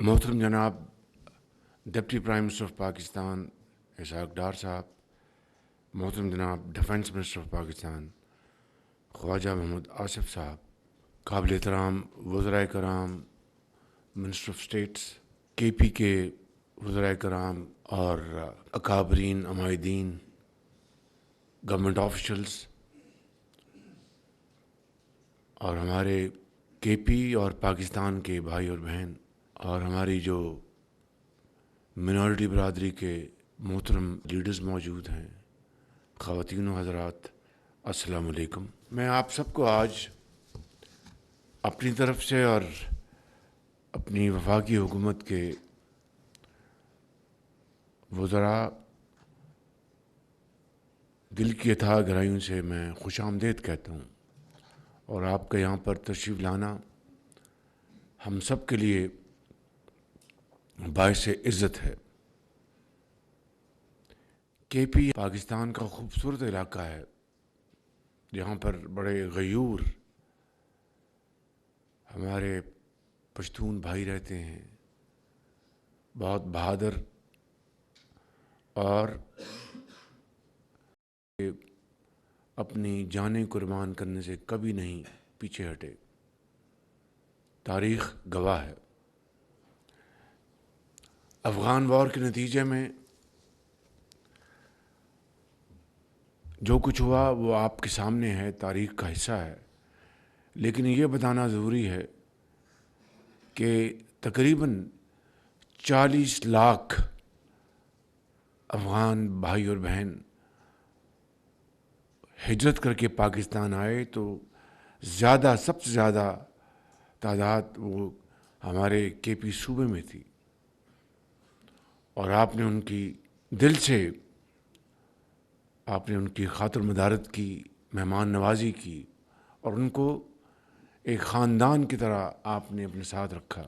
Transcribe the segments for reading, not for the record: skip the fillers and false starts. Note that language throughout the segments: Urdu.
محترم جناب deputy prime minister of Pakistan Ishaq Dar صاحب، محترم جناب defence minister of Pakistan Khawaja Mahmood Asif صاحب، قابل احترام وزرائے کرام، منسٹر آف اسٹیٹس، کے پی کے وزرائے کرام اور اکابرین عمائدین، گورنمنٹ آفیشلز اور ہمارے کے پی اور پاکستان کے بھائی اور بہن اور ہماری جو منورٹی برادری کے محترم لیڈرز موجود ہیں، خواتین و حضرات، السلام علیکم۔ میں آپ سب کو آج اپنی طرف سے اور اپنی وفاقی حکومت کے وزراء دل کی اتھاہ گہرائیوں سے میں خوش آمدید کہتا ہوں، اور آپ کا یہاں پر تشریف لانا ہم سب کے لیے باعث عزت ہے۔ کے پی پاکستان کا خوبصورت علاقہ ہے، جہاں پر بڑے غیور ہمارے پشتون بھائی رہتے ہیں، بہت بہادر اور اپنی جانیں قربان کرنے سے کبھی نہیں پیچھے ہٹے۔ تاریخ گواہ ہے۔ افغان وار کے نتیجے میں جو کچھ ہوا وہ آپ کے سامنے ہے، تاریخ کا حصہ ہے، لیکن یہ بتانا ضروری ہے کہ تقریباً 40 لاکھ افغان بھائی اور بہن ہجرت کر کے پاکستان آئے، تو سب سے زیادہ تعداد وہ ہمارے کے پی صوبے میں تھی، اور آپ نے ان کی دل سے آپ نے ان کی خاطر مدارت کی، مہمان نوازی کی، اور ان کو ایک خاندان کی طرح آپ نے اپنے ساتھ رکھا۔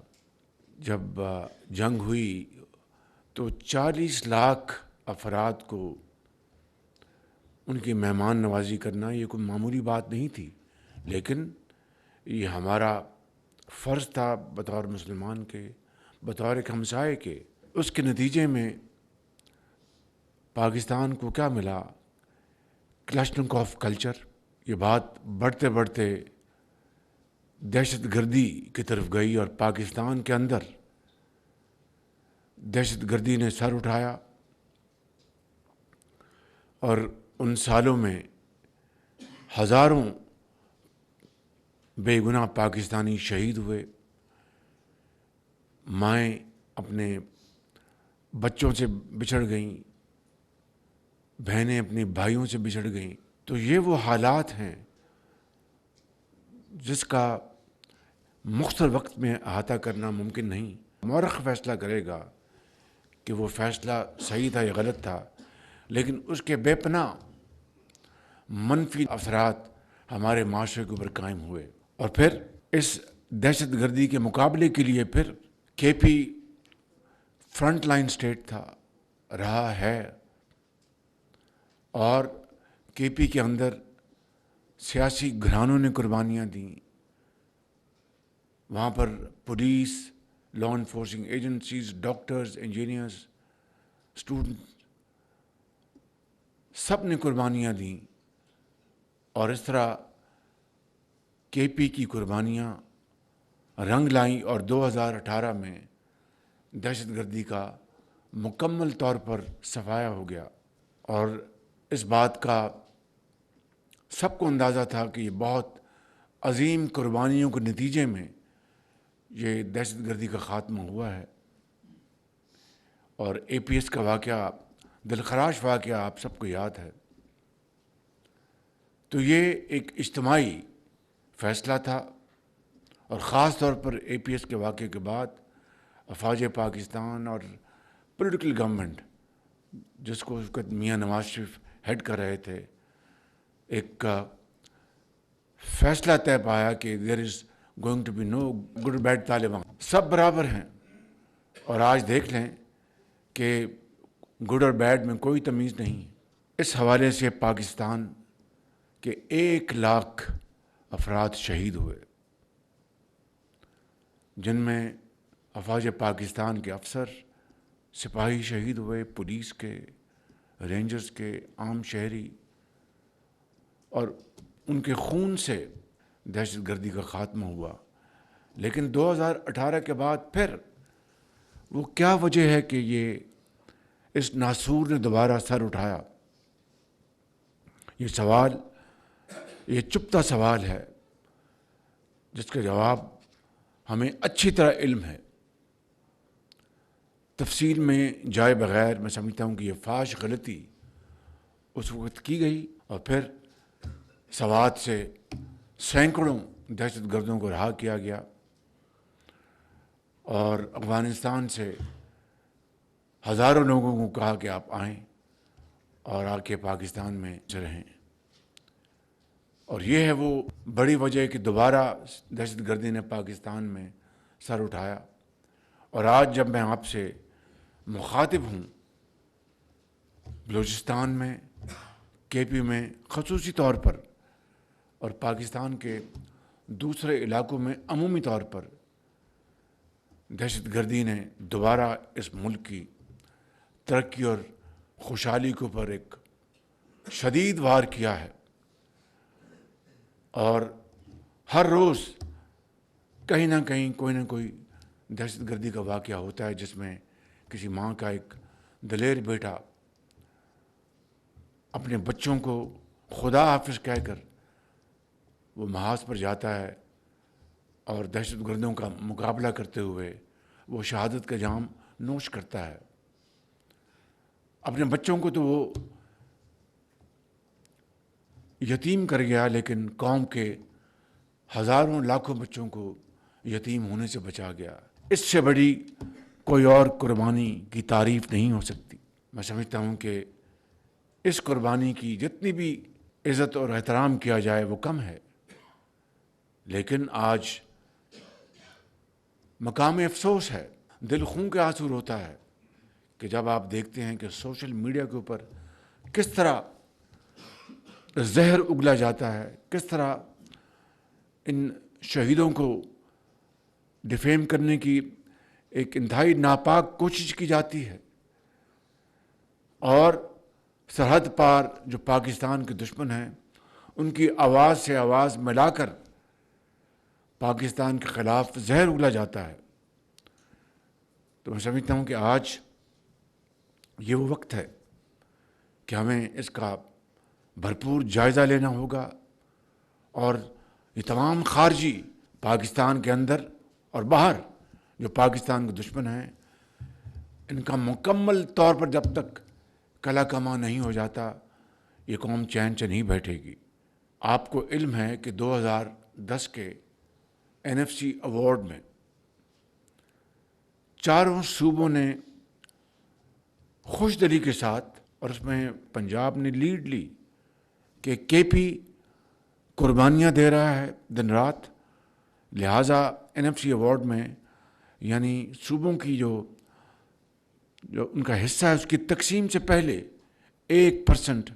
جب جنگ ہوئی تو 40 لاکھ افراد کو ان کی مہمان نوازی کرنا یہ کوئی معمولی بات نہیں تھی، لیکن یہ ہمارا فرض تھا بطور مسلمان کے، بطور ایک ہمسائے کے۔ اس کے نتیجے میں پاکستان کو کیا ملا؟ Kalashnikov culture. یہ بات بڑھتے بڑھتے دہشت گردی کی طرف گئی، اور پاکستان کے اندر دہشت گردی نے سر اٹھایا، اور ان سالوں میں ہزاروں بے گناہ پاکستانی شہید ہوئے، مائیں اپنے بچوں سے بچھڑ گئیں، بہنیں اپنے بھائیوں سے بچھڑ گئیں۔ تو یہ وہ حالات ہیں جس کا مختصر وقت میں احاطہ کرنا ممکن نہیں۔ مورخ فیصلہ کرے گا کہ وہ فیصلہ صحیح تھا یا غلط تھا، لیکن اس کے بے پناہ منفی اثرات ہمارے معاشرے کے اوپر قائم ہوئے، اور پھر اس دہشت گردی کے مقابلے کے لیے پھر کے پی فرنٹ لائن سٹیٹ تھا، رہا ہے، اور کے پی کے اندر سیاسی گھرانوں نے قربانیاں دیں۔ وہاں پر police, law enforcing agencies, doctors, engineers, student, سب نے قربانیاں دیں، اور اس طرح کے پی کی قربانیاں رنگ لائیں، اور 2018 میں دہشت گردی کا مکمل طور پر صفایا ہو گیا۔ اور اس بات کا سب کو اندازہ تھا کہ یہ بہت عظیم قربانیوں کے نتیجے میں یہ دہشت گردی کا خاتمہ ہوا ہے۔ اور اے پی ایس کا واقعہ، دلخراش واقعہ آپ سب کو یاد ہے۔ تو یہ ایک اجتماعی فیصلہ تھا، اور خاص طور پر اے پی ایس کے واقعے کے بعد افواج پاکستان اور پولیٹیکل گورنمنٹ، جس کو اس وقت میاں نواز شریف ہیڈ کر رہے تھے، ایک فیصلہ طے پایا کہ there is going to be no good bad Taliban, سب برابر ہیں۔ اور آج دیکھ لیں کہ گڈ اور بیڈ میں کوئی تمیز نہیں۔ اس حوالے سے پاکستان کے 1 لاکھ افراد شہید ہوئے، جن میں افواج پاکستان کے افسر، سپاہی شہید ہوئے، پولیس کے، رینجرز کے، عام شہری، اور ان کے خون سے دہشت گردی کا خاتمہ ہوا۔ لیکن 2018 کے بعد پھر وہ کیا وجہ ہے کہ یہ اس ناسور نے دوبارہ سر اٹھایا؟ یہ سوال، یہ چپتا سوال ہے جس کا جواب ہمیں اچھی طرح علم ہے۔ تفصیل میں جائے بغیر میں سمجھتا ہوں کہ یہ فاش غلطی اس وقت کی گئی، اور پھر سوات سے سینکڑوں دہشت گردوں کو رہا کیا گیا، اور افغانستان سے ہزاروں لوگوں کو کہا کہ آپ آئیں اور آ کے پاکستان میں رہیں۔ اور یہ ہے وہ بڑی وجہ کہ دوبارہ دہشت گردی نے پاکستان میں سر اٹھایا۔ اور آج جب میں آپ سے مخاطب ہوں، بلوچستان میں، کے پی میں خصوصی طور پر، اور پاکستان کے دوسرے علاقوں میں عمومی طور پر، دہشت گردی نے دوبارہ اس ملک کی ترقی اور خوشحالی کے اوپر ایک شدید وار کیا ہے۔ اور ہر روز کہیں نہ کہیں کوئی نہ کوئی دہشت گردی کا واقعہ ہوتا ہے جس میں کسی ماں کا ایک دلیر بیٹا اپنے بچوں کو خدا حافظ کہہ کر وہ محاذ پر جاتا ہے اور دہشت گردوں کا مقابلہ کرتے ہوئے وہ شہادت کا جام نوش کرتا ہے۔ اپنے بچوں کو تو وہ یتیم کر گیا، لیکن قوم کے ہزاروں لاکھوں بچوں کو یتیم ہونے سے بچا گیا۔ اس سے بڑی کوئی اور قربانی کی تعریف نہیں ہو سکتی۔ میں سمجھتا ہوں کہ اس قربانی کی جتنی بھی عزت اور احترام کیا جائے وہ کم ہے، لیکن آج مقام افسوس ہے، دل خون کے آنسو روتا ہے کہ جب آپ دیکھتے ہیں کہ سوشل میڈیا کے اوپر کس طرح زہر اگلا جاتا ہے، کس طرح ان شہیدوں کو ڈیفیم کرنے کی ایک انتہائی ناپاک کوشش کی جاتی ہے، اور سرحد پار جو پاکستان کے دشمن ہیں ان کی آواز سے آواز ملا کر پاکستان کے خلاف زہر اگلا جاتا ہے۔ تو میں سمجھتا ہوں کہ آج یہ وہ وقت ہے کہ ہمیں اس کا بھرپور جائزہ لینا ہوگا، اور یہ تمام خارجی پاکستان کے اندر اور باہر جو پاکستان کے دشمن ہیں ان کا مکمل طور پر جب تک کلا کما نہیں ہو جاتا یہ قوم چین سے نہیں بیٹھے گی۔ آپ کو علم ہے کہ 2010 کے NFC ایوارڈ میں چاروں صوبوں نے خوش دلی کے ساتھ، اور اس میں پنجاب نے لیڈ لی کہ کے پی قربانیاں دے رہا ہے دن رات، لہٰذا NFC ایوارڈ میں یعنی صوبوں کی جو ان کا حصہ ہے اس کی تقسیم سے پہلے 1%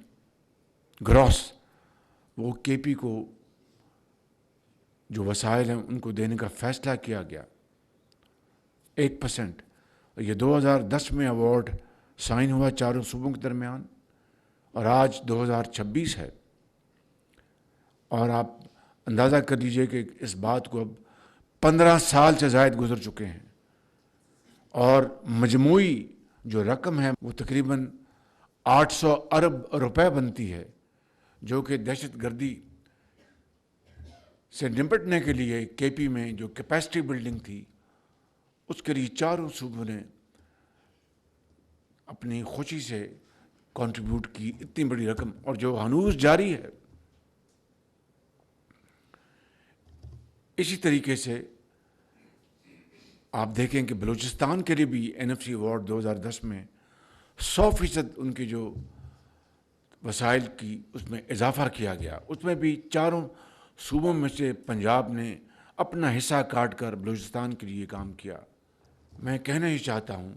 گراس وہ کے پی کو جو وسائل ہیں ان کو دینے کا فیصلہ کیا گیا، 1%۔ یہ 2010 میں ایوارڈ سائن ہوا چاروں صوبوں کے درمیان، اور آج 2026 ہے، اور آپ اندازہ کر لیجئے کہ اس بات کو اب 15 سال سے زائد گزر چکے ہیں، اور مجموعی جو رقم ہے وہ تقریباً 800 ارب روپے بنتی ہے، جو کہ دہشت گردی سے نپٹنے کے لیے کے پی میں جو کیپیسٹی بلڈنگ تھی اس کے لیے چاروں صوبوں نے اپنی خوشی سے کنٹریبیوٹ کی اتنی بڑی رقم، اور جو ہنوز جاری ہے۔ اسی طریقے سے آپ دیکھیں کہ بلوچستان کے لیے بھی NFC ایوارڈ 2010 میں 100% ان کے جو وسائل کی اس میں اضافہ کیا گیا، اس میں بھی چاروں صوبوں میں سے پنجاب نے اپنا حصہ کاٹ کر بلوچستان کے لیے کام کیا۔ میں کہنا ہی چاہتا ہوں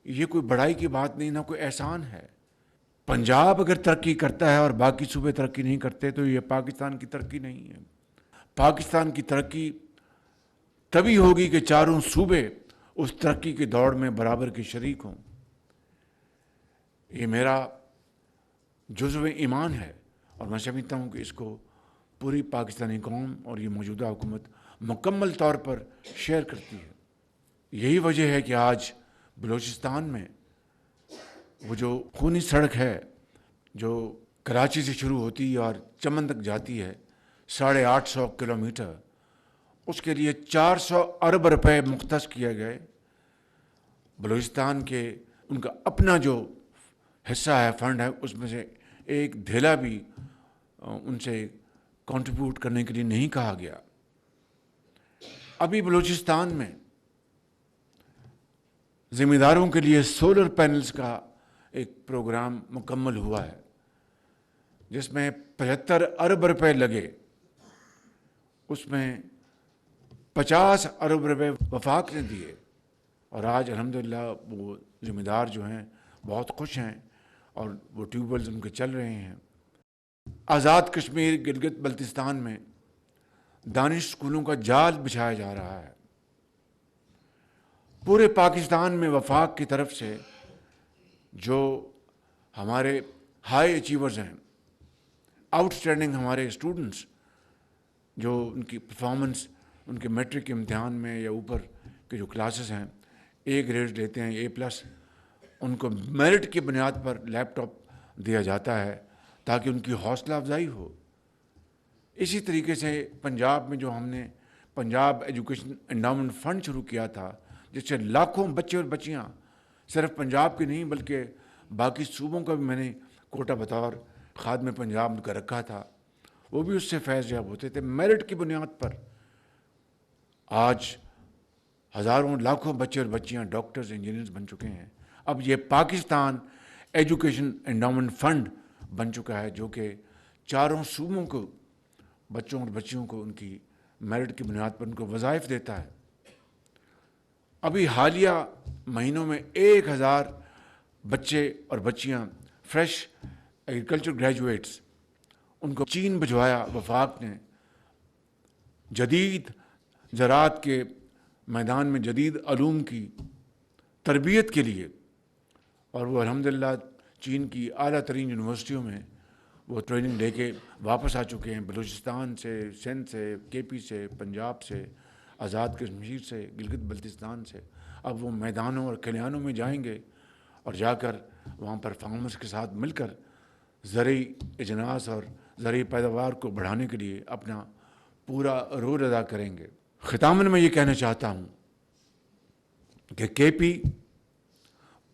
یہ کوئی بڑائی کی بات نہیں، نہ کوئی احسان ہے۔ پنجاب اگر ترقی کرتا ہے اور باقی صوبے ترقی نہیں کرتے تو یہ پاکستان کی ترقی نہیں ہے۔ پاکستان کی ترقی تبھی ہوگی کہ چاروں صوبے اس ترقی کی دوڑ میں برابر کے شریک ہوں۔ یہ میرا جزو ایمان ہے اور میں سمجھتا ہوں کہ اس کو پوری پاکستانی قوم اور یہ موجودہ حکومت مکمل طور پر شیئر کرتی ہے۔ یہی وجہ ہے کہ آج بلوچستان میں وہ جو خونی سڑک ہے جو کراچی سے شروع ہوتی ہے اور چمن تک جاتی ہے 850 کلومیٹر، اس کے لیے 400 ارب روپے مختص کیے گئے۔ بلوچستان کے ان کا اپنا جو حصہ ہے، فنڈ ہے، اس میں سے ایک دھیلا بھی ان سے کنٹریبیوٹ کرنے کے لیے نہیں کہا گیا۔ ابھی بلوچستان میں ذمہ داروں کے لیے سولر پینلز کا ایک پروگرام مکمل ہوا ہے جس میں 75 ارب روپے لگے، اس میں 50 ارب روپے وفاق نے دیے، اور آج الحمدللہ وہ ذمہ دار جو ہیں بہت خوش ہیں اور وہ ٹیوب ویلز ان کے چل رہے ہیں۔ آزاد کشمیر گلگت بلتستان میں دانش اسکولوں کا جال بچھایا جا رہا ہے۔ پورے پاکستان میں وفاق کی طرف سے جو ہمارے ہائی اچیورز ہیں، آؤٹ اسٹینڈنگ ہمارے اسٹوڈنٹس، جو ان کی پرفارمنس ان کے میٹرک کے امتحان میں یا اوپر کے جو کلاسز ہیں اے گریڈ لیتے ہیں، A+، ان کو میرٹ کی بنیاد پر لیپ ٹاپ دیا جاتا ہے تاکہ ان کی حوصلہ افزائی ہو۔ اسی طریقے سے پنجاب میں جو ہم نے پنجاب ایجوکیشن انڈاؤمنٹ فنڈ شروع کیا تھا، جس سے لاکھوں بچے اور بچیاں صرف پنجاب کے نہیں بلکہ باقی صوبوں کا بھی میں نے کوٹا بطور خادم پنجاب کا رکھا تھا، وہ بھی اس سے فیض یاب ہوتے تھے میرٹ کی بنیاد پر۔ آج ہزاروں لاکھوں بچے اور بچیاں ڈاکٹرز انجینئرز بن چکے ہیں۔ اب یہ پاکستان ایجوکیشن انڈاؤمنٹ فنڈ بن چکا ہے جو کہ چاروں صوبوں کو بچوں اور بچیوں کو ان کی میرٹ کی بنیاد پر ان کو وظائف دیتا ہے۔ ابھی حالیہ مہینوں میں 1000 بچے اور بچیاں فریش ایگریکلچر گریجویٹس ان کو چین بھجوایا وفاق نے، جدید زراعت کے میدان میں جدید علوم کی تربیت کے لیے، اور وہ الحمدللہ چین کی اعلیٰ ترین یونیورسٹیوں میں وہ ٹریننگ لے کے واپس آ چکے ہیں، بلوچستان سے، سندھ سے، KP سے، پنجاب سے، آزاد کشمیر سے، گلگت بلتستان سے۔ اب وہ میدانوں اور کھلیانوں میں جائیں گے اور جا کر وہاں پر فارمرز کے ساتھ مل کر زرعی اجناس اور زرعی پیداوار کو بڑھانے کے لیے اپنا پورا رول ادا کریں گے۔ ختاماً میں یہ کہنا چاہتا ہوں کہ KP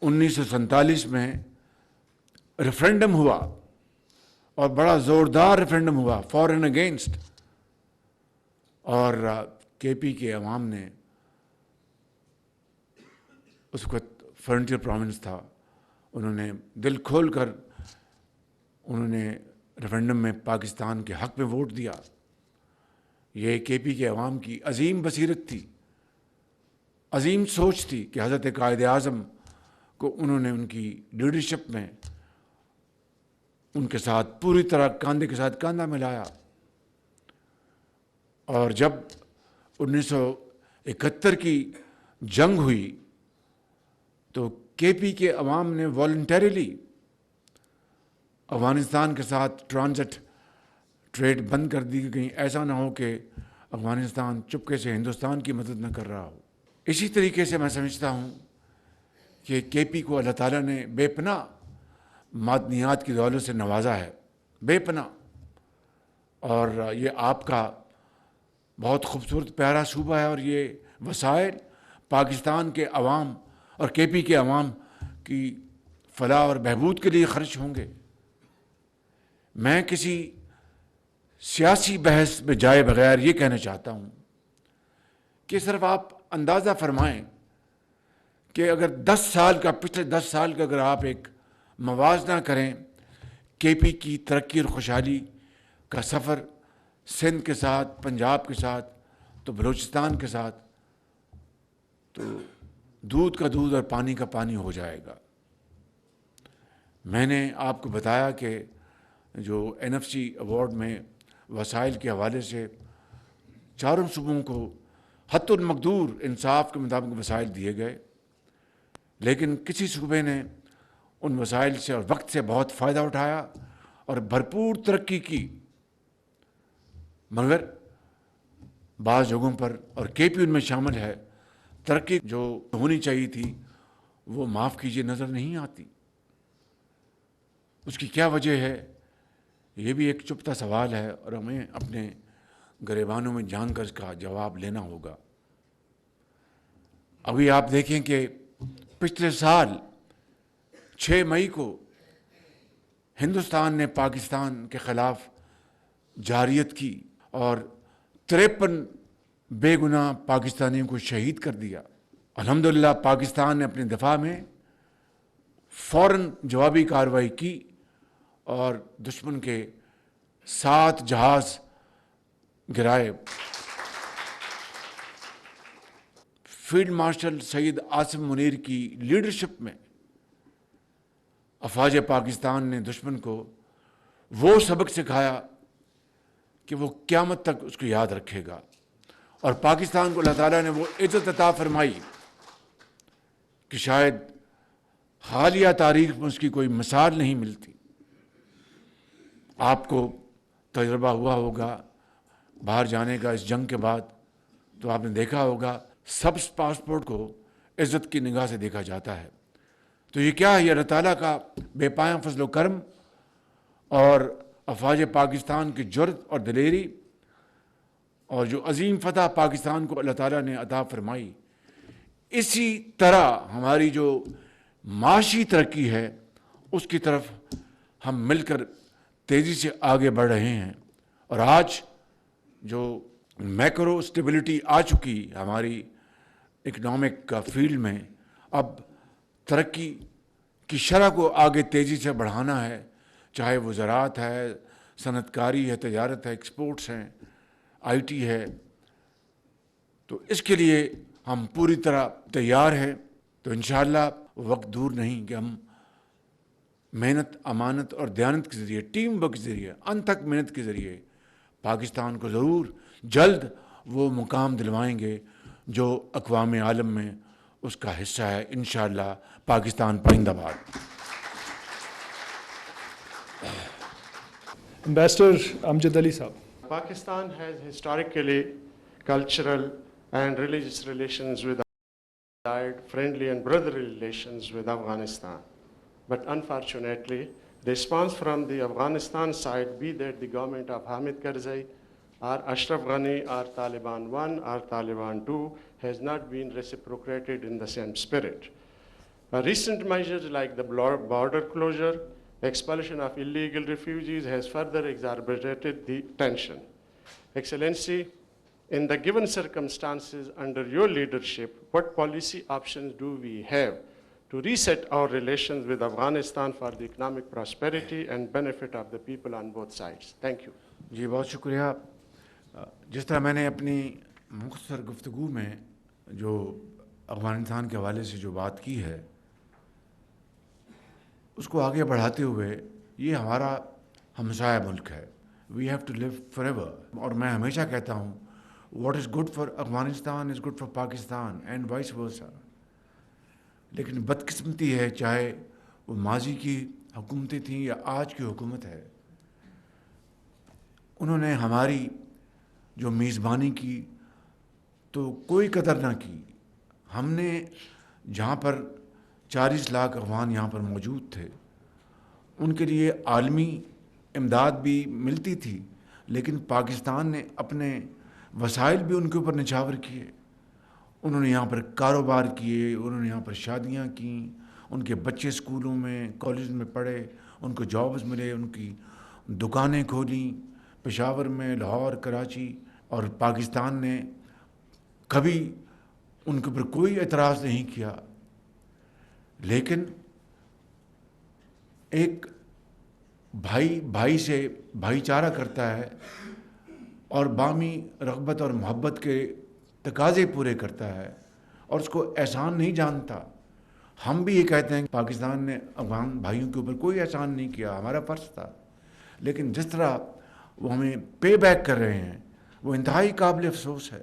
1947 میں ریفرینڈم ہوا اور بڑا زوردار ریفرینڈم ہوا فار اینڈ اگینسٹ، اور KP کے عوام نے اس وقت فرنٹیئر پروونس تھا، انہوں نے دل کھول کر انہوں نے ریفرینڈم میں پاکستان کے حق میں ووٹ دیا۔ یہ KP کے عوام کی عظیم بصیرت تھی، عظیم سوچ تھی کہ حضرت قائد اعظم کو انہوں نے ان کی لیڈرشپ میں ان کے ساتھ پوری طرح کاندھے کے ساتھ کاندھا ملایا، اور جب 1971 کی جنگ ہوئی تو KP کے عوام نے والنٹریلی افغانستان کے ساتھ ٹرانزٹ ٹریڈ بند کر دی کہ کہیں ایسا نہ ہو کہ افغانستان چپکے سے ہندوستان کی مدد نہ کر رہا ہو۔ اسی طریقے سے میں سمجھتا ہوں کہ KP کو اللہ تعالیٰ نے بے پناہ معدنیات کی دولت سے نوازا ہے، بے پناہ، اور یہ آپ کا بہت خوبصورت پیارا صوبہ ہے، اور یہ وسائل پاکستان کے عوام اور KP کے عوام کی فلاح اور بہبود کے لیے خرچ ہوں گے۔ میں کسی سیاسی بحث میں جائے بغیر یہ کہنا چاہتا ہوں کہ صرف آپ اندازہ فرمائیں کہ اگر 10 سال کا، پچھلے 10 سال کا اگر آپ ایک موازنہ کریں KP کی ترقی اور خوشحالی کا سفر سندھ کے ساتھ، پنجاب کے ساتھ، تو بلوچستان کے ساتھ، تو دودھ کا دودھ اور پانی کا پانی ہو جائے گا۔ میں نے آپ کو بتایا کہ جو NFC ایوارڈ میں وسائل کے حوالے سے چاروں صوبوں کو حت المقدور انصاف کے مطابق وسائل دیے گئے، لیکن کسی صوبے نے ان وسائل سے اور وقت سے بہت فائدہ اٹھایا اور بھرپور ترقی کی، مگر بعض جگہوں پر، اور کے پی ان میں شامل ہے، ترقی جو ہونی چاہیے تھی وہ معاف کیجیے نظر نہیں آتی۔ اس کی کیا وجہ ہے؟ یہ بھی ایک چپتا سوال ہے اور ہمیں اپنے گریبانوں میں جان کر اس کا جواب لینا ہوگا۔ ابھی آپ دیکھیں کہ پچھلے سال 6 مئی کو ہندوستان نے پاکستان کے خلاف جارحیت کی اور 53 بے گناہ پاکستانیوں کو شہید کر دیا۔ الحمدللہ پاکستان نے اپنے دفاع میں فوراً جوابی کارروائی کی اور دشمن کے 7 جہاز گرائے۔ فیلڈ مارشل سید عاصم منیر کی لیڈرشپ میں افواج پاکستان نے دشمن کو وہ سبق سکھایا کہ وہ قیامت تک اس کو یاد رکھے گا، اور پاکستان کو اللہ تعالیٰ نے وہ عزت عطا فرمائی کہ شاید حالیہ تاریخ میں اس کی کوئی مثال نہیں ملتی۔ آپ کو تجربہ ہوا ہوگا باہر جانے کا اس جنگ کے بعد، تو آپ نے دیکھا ہوگا سبز پاسپورٹ کو عزت کی نگاہ سے دیکھا جاتا ہے۔ تو یہ کیا ہے؟ یہ اللہ تعالیٰ کا بے پایاں فضل و کرم اور افواج پاکستان کی جرأت اور دلیری، اور جو عظیم فتح پاکستان کو اللہ تعالیٰ نے عطا فرمائی۔ اسی طرح ہماری جو معاشی ترقی ہے اس کی طرف ہم مل کر تیزی سے آگے بڑھ رہے ہیں، اور آج جو میکرو اسٹیبلٹی آ چکی ہماری اکنامک کا فیلڈ میں، اب ترقی کی شرح کو آگے تیزی سے بڑھانا ہے، چاہے وہ زراعت ہے، صنعت کاری ہے، تجارت ہے، ایکسپورٹس ہیں، آئی ٹی ہے۔ تو اس کے لیے ہم پوری طرح تیار ہیں۔ تو انشاءاللہ وقت دور نہیں کہ ہم محنت، امانت اور دیانت کے ذریعے، ٹیم ورک کے ذریعے، انتھک محنت کے ذریعے پاکستان کو ضرور جلد وہ مقام دلوائیں گے جو اقوام عالم میں اس کا حصہ ہے۔ انشاءاللہ پاکستان پائندہ باد۔ Ambassador Amjad Ali Saab. Pakistan has historically cultural and religious relations with friendly and brotherly relations with Afghanistan. But unfortunately, the response from the Afghanistan side, be that the government of Hamid Karzai or Ashraf Ghani or Taliban 1 or Taliban 2, has not been reciprocated in the same spirit. Recent measures like the border closure, expulsion of illegal refugees has further exacerbated the tension. Excellency, in the given circumstances under your leadership, what policy options do we have to reset our relations with Afghanistan for the economic prosperity and benefit of the people on both sides? Thank you. جی بہت شکریہ۔ جس طرح میں نے اپنی مختصر گفتگو میں جو افغانستان کے حوالے سے جو بات کی ہے، اس کو آگے بڑھاتے ہوئے یہ ہمارا ہمسایہ ملک ہے، we have to live forever, اور میں ہمیشہ کہتا ہوں what is good for Afghanistan is good for Pakistan and vice versa. لیکن بدقسمتی ہے، چاہے وہ ماضی کی حکومتیں تھیں یا آج کی حکومت ہے، انہوں نے ہماری جو میزبانی کی تو کوئی قدر نہ کی۔ ہم نے جہاں پر 40 لاکھ افغان یہاں پر موجود تھے، ان کے لیے عالمی امداد بھی ملتی تھی، لیکن پاکستان نے اپنے وسائل بھی ان کے اوپر نچھاور کیے۔ انہوں نے یہاں پر کاروبار کیے، انہوں نے یہاں پر شادیاں کیں، ان کے بچے اسکولوں میں، کالج میں پڑھے، ان کو جابز ملے، ان کی دکانیں کھولیں پشاور میں، لاہور، کراچی، اور پاکستان نے کبھی ان کے اوپر کوئی اعتراض نہیں کیا۔ لیکن ایک بھائی بھائی سے بھائی چارہ کرتا ہے اور باہمی رغبت اور محبت کے تقاضے پورے کرتا ہے، اور اس کو احسان نہیں جانتا۔ ہم بھی یہ کہتے ہیں کہ پاکستان نے افغان بھائیوں کے اوپر کوئی احسان نہیں کیا، ہمارا فرض تھا، لیکن جس طرح وہ ہمیں پے بیک کر رہے ہیں وہ انتہائی قابل افسوس ہے۔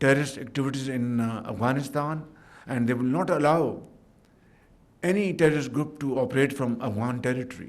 terrorist activities in Afghanistan, and they will not allow any terrorist group to operate from Afghan territory.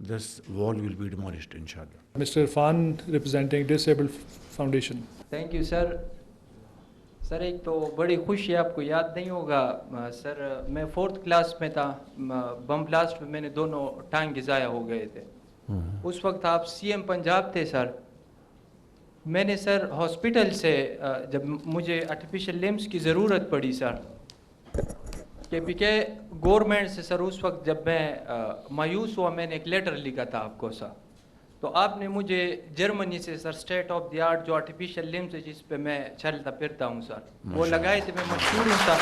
this wall will be demolished inshallah. Mr. Irfan representing Disabled Foundation. Thank you sir. سر ایک تو بڑی خوشی آپ کو یاد نہیں ہوگا سر، میں 4th کلاس میں تھا، بم بلاسٹ میں نے دونوں ٹانگیں ضائع ہو گئے تھے. اس وقت آپ CM پنجاب تھے سر. میں نے سر ہاسپٹل سے جب مجھے آرٹیفیشل لمبس کی ضرورت پڑی سر، KPK گورنمنٹ سے سر، اس وقت جب میں مایوس ہوا میں نے ایک لیٹر لکھا تھا آپ کو سر. تو آپ نے مجھے جرمنی سے سر اسٹیٹ آف دی آرٹ جو آرٹیفیشل لمبس ہے جس پہ میں چلتا پھرتا ہوں سر، وہ لگائے تھے. میں مشہور ہوں سر.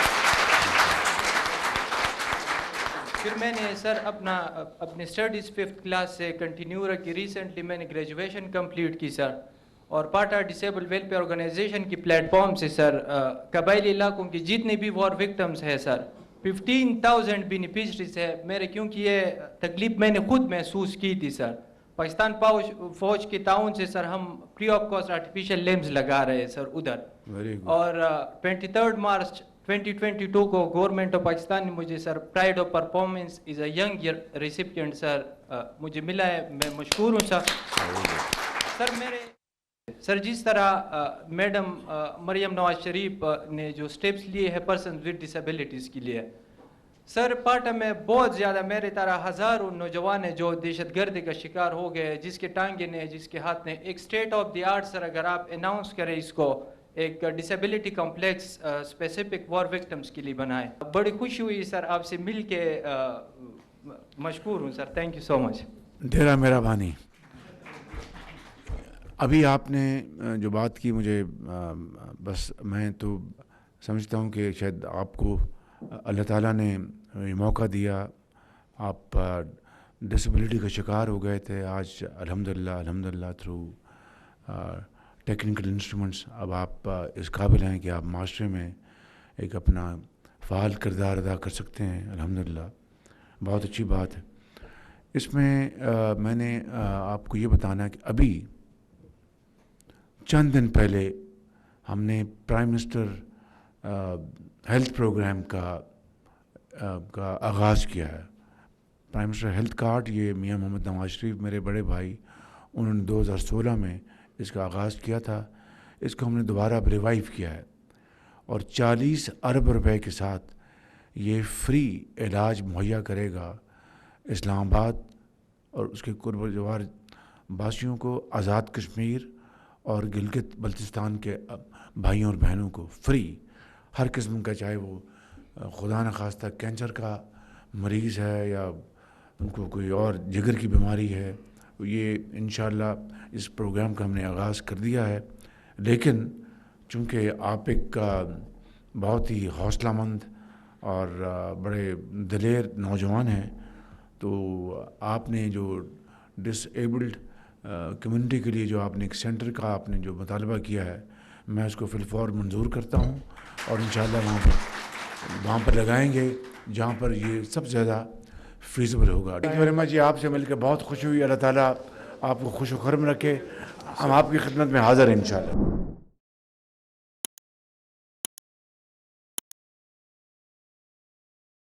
پھر میں نے سر اپنے اسٹڈیز 5th کلاس سے کنٹینیو رکھی. ریسنٹلی میں نے گریجویشن کمپلیٹ کی سر، اور پاٹا ڈسیبل ویلفیئر آرگنائزیشن کی پلیٹ فارم سے سر قبائلی علاقوں کی جتنے بھی وار وکٹمز ہیں سر 15,000 بینیفیشریز ہے میرے، کیونکہ یہ تکلیف میں نے خود محسوس کی تھی سر. پاکستان فوج کے تعاون سے سر ہم فری آف کاسٹ آرٹیفیشل لمبس لگا رہے ہیں سر ادھر. اور 23 مارچ 2022 کو گورنمنٹ آف پاکستان نے مجھے sir pride of performance as a young recipient sir مجھے ملا ہے. میں مشکور ہوں سر. سر جس طرح میڈم مریم نواز شریف نے جو سٹیپس لیے ہیں پرسنز ود ڈسیبلٹیز کے لیے سر، پاٹا میں بہت زیادہ میرے طرح ہزاروں نوجوان ہیں جو دہشت گردی کا شکار ہو گئے، جس کے ٹانگیں نے، جس کے ہاتھ نے. ایک اسٹیٹ آف دی آرٹ سر اگر آپ اناؤنس کریں اس کو، ایک ڈسیبلٹی کمپلیکس اسپیسیفک وار وکٹمس کے لیے بنائے. بڑی خوشی ہوئی سر آپ سے مل کے. مشکور ہوں سر. تھینک یو سو مچ. ڈیرا میرا بانی. ابھی آپ نے جو بات کی مجھے بس میں تو سمجھتا ہوں کہ شاید آپ کو اللہ تعالیٰ نے یہ موقع دیا. آپ ڈسیبلٹی کا شکار ہو گئے تھے، آج الحمدللہ تھرو ٹیکنیکل انسٹرومنٹس اب آپ اس قابل ہیں کہ آپ معاشرے میں ایک اپنا فعال کردار ادا کر سکتے ہیں. الحمدللہ بہت اچھی بات ہے. اس میں میں نے آپ کو یہ بتانا ہے کہ ابھی چند دن پہلے ہم نے پرائم منسٹر ہیلتھ پروگرام کا آغاز کیا ہے. پرائم منسٹر ہیلتھ کارڈ، یہ میاں محمد نواز شریف میرے بڑے بھائی انہوں نے 2016 میں اس کا آغاز کیا تھا. اس کو ہم نے دوبارہ ریوائیو کیا ہے اور 40 ارب روپے کے ساتھ یہ فری علاج مہیا کرے گا اسلام آباد اور اس کے قرب و جوار باسیوں کو، آزاد کشمیر اور گلگت بلتستان کے بھائیوں اور بہنوں کو فری ہر قسم کا، چاہے وہ خدا نخواستہ کینسر کا مریض ہے یا ان کو کوئی اور جگر کی بیماری ہے. یہ انشاءاللہ اس پروگرام کا ہم نے آغاز کر دیا ہے. لیکن چونکہ آپ ایک بہت ہی حوصلہ مند اور بڑے دلیر نوجوان ہیں، تو آپ نے جو ڈس ایبلڈ کمیونٹی کے لیے جو آپ نے ایک سینٹر کا آپ نے جو مطالبہ کیا ہے، میں اس کو فی الفور منظور کرتا ہوں اور انشاءاللہ وہاں پر لگائیں گے جہاں پر یہ سب زیادہ فیزیبل ہوگا. Thank you very much. آپ سے مل کے بہت خوشی ہوئی. اللہ تعالیٰ آپ کو خوش و خرم رکھے. ہم آپ کی خدمت میں حاضر ہیں انشاءاللہ.